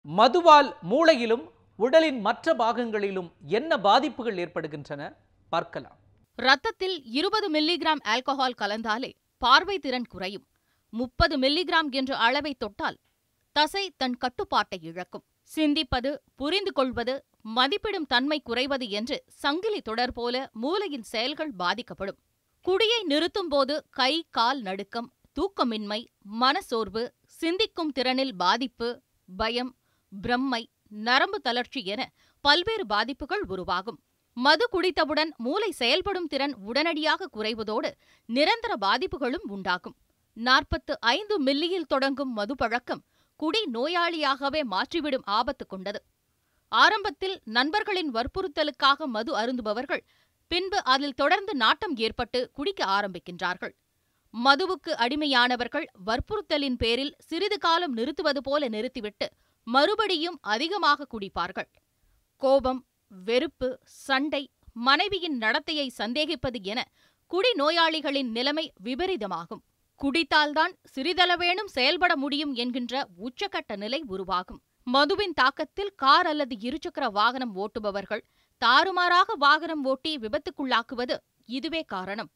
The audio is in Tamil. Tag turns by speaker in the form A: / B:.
A: மதுவால் மூளையிலும் உடலின் மற்ற பாகங்களிலும் என்ன பாதிப்புகள் ஏற்படுகின்றன பார்க்கலாம்.
B: ரத்தத்தில் 20 மில்லிகிராம் ஆல்கஹால் கலந்தாலே பார்வை திறன் குறையும். 30 மில்லிகிராம் என்ற அளவை தொட்டால் தசை தன் கட்டுப்பாட்டை இழக்கும். சிந்திப்பது, புரிந்து கொள்வது, மதிப்பிடும் தன்மை குறைவது என்று சங்கிலி தொடர் போல மூளையின் செயல்கள் பாதிக்கப்படும். குடியை நிறுத்தும் போது கை கால் நடுக்கம், தூக்கமின்மை, மனசோர்வு, சிந்திக்கும் திறனில் பாதிப்பு, பயம், பிரம்மை, நரம்பு தளர்ச்சி என பல்வேறு பாதிப்புகள் உருவாகும். மது குடித்தவுடன் மூளை செயல்படும் திறன் உடனடியாக குறைவதோடு நிரந்தர பாதிப்புகளும் உண்டாகும். 45 மில்லியில் தொடங்கும் மது பழக்கம் குடி நோயாளியாகவே மாற்றிவிடும் ஆபத்து கொண்டது. ஆரம்பத்தில் நண்பர்களின் வற்புறுத்தலுக்காக மது அருந்துபவர்கள் பின்பு அதில் தொடர்ந்து நாட்டம் ஏற்பட்டு குடிக்க ஆரம்பிக்கின்றார்கள். மதுவுக்கு அடிமையானவர்கள் வற்புறுத்தலின் பேரில் சிறிது காலம் நிறுத்துவது போல நிறுத்திவிட்டு மறுபடியும் அதிகமாக குடிப்பார்கள். கோபம், வெறுப்பு, சண்டை, மனைவியின் நடத்தையை சந்தேகிப்பது என குடி நோயாளிகளின் நிலைமை விபரீதமாகும். குடித்தால்தான் சிறிதளவேனும் செயல்பட முடியும் என்கின்ற உச்சகட்ட நிலை உருவாகும். மதுவின் தாக்கத்தில் கார் அல்லது இருசக்கர வாகனம் ஓட்டுபவர்கள் தாறுமாறாக வாகனம் ஓட்டி விபத்துக்குள்ளாக்குவது இதுவே காரணம்.